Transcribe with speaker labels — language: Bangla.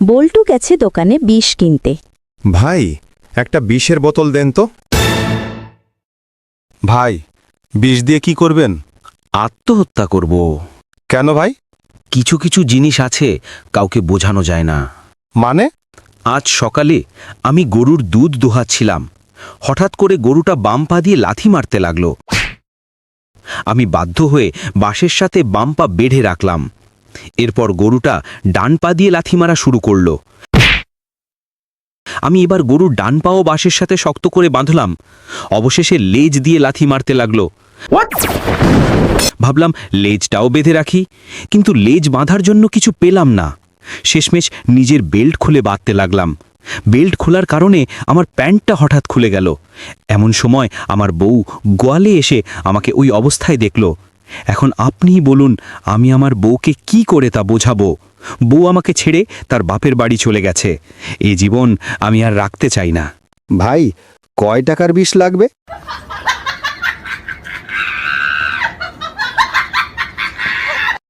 Speaker 1: বল্টু গেছে দোকানে বিষ কিনতে।
Speaker 2: ভাই, একটা বিষের বোতল দেন তো।
Speaker 3: ভাই, বিষ দিয়ে কি করবেন?
Speaker 4: আত্মহত্যা করব।
Speaker 3: কেন ভাই?
Speaker 4: কিছু কিছু জিনিস আছে কাউকে বোঝানো যায় না।
Speaker 3: মানে?
Speaker 4: আজ সকালে আমি গরুর দুধ দোহাচ্ছিলাম। হঠাৎ করে গরুটা বাম পা দিয়ে লাথি মারতে লাগলো। আমি বাধ্য হয়ে বাঁশের সাথে বাম পা বেঁধে রাখলাম। এরপর গরুটা ডান পা দিয়ে লাথি মারা শুরু করল। আমি এবার গরুর ডান পাও বাঁশের সাথে শক্ত করে বাঁধলাম। অবশেষে লেজ দিয়ে লাথি মারতে লাগলো। ভাবলাম লেজটাও বেঁধে রাখি, কিন্তু লেজ বাঁধার জন্য কিছু পেলাম না। শেষমেশ নিজের বেল্ট খুলে বাঁধতে লাগলাম। বেল্ট খোলার কারণে আমার প্যান্টটা হঠাৎ খুলে গেল। এমন সময় আমার বউ গোয়ালে এসে আমাকে ওই অবস্থায় দেখল। এখন আপনিই বলুন, আমি আমার বউকে কি করে তা বোঝাবো? বউ আমাকে ছেড়ে তার বাপের বাড়ি চলে গেছে। এই জীবন আমি আর রাখতে চাই না।
Speaker 3: ভাই, কয় টাকার বিষ লাগবে?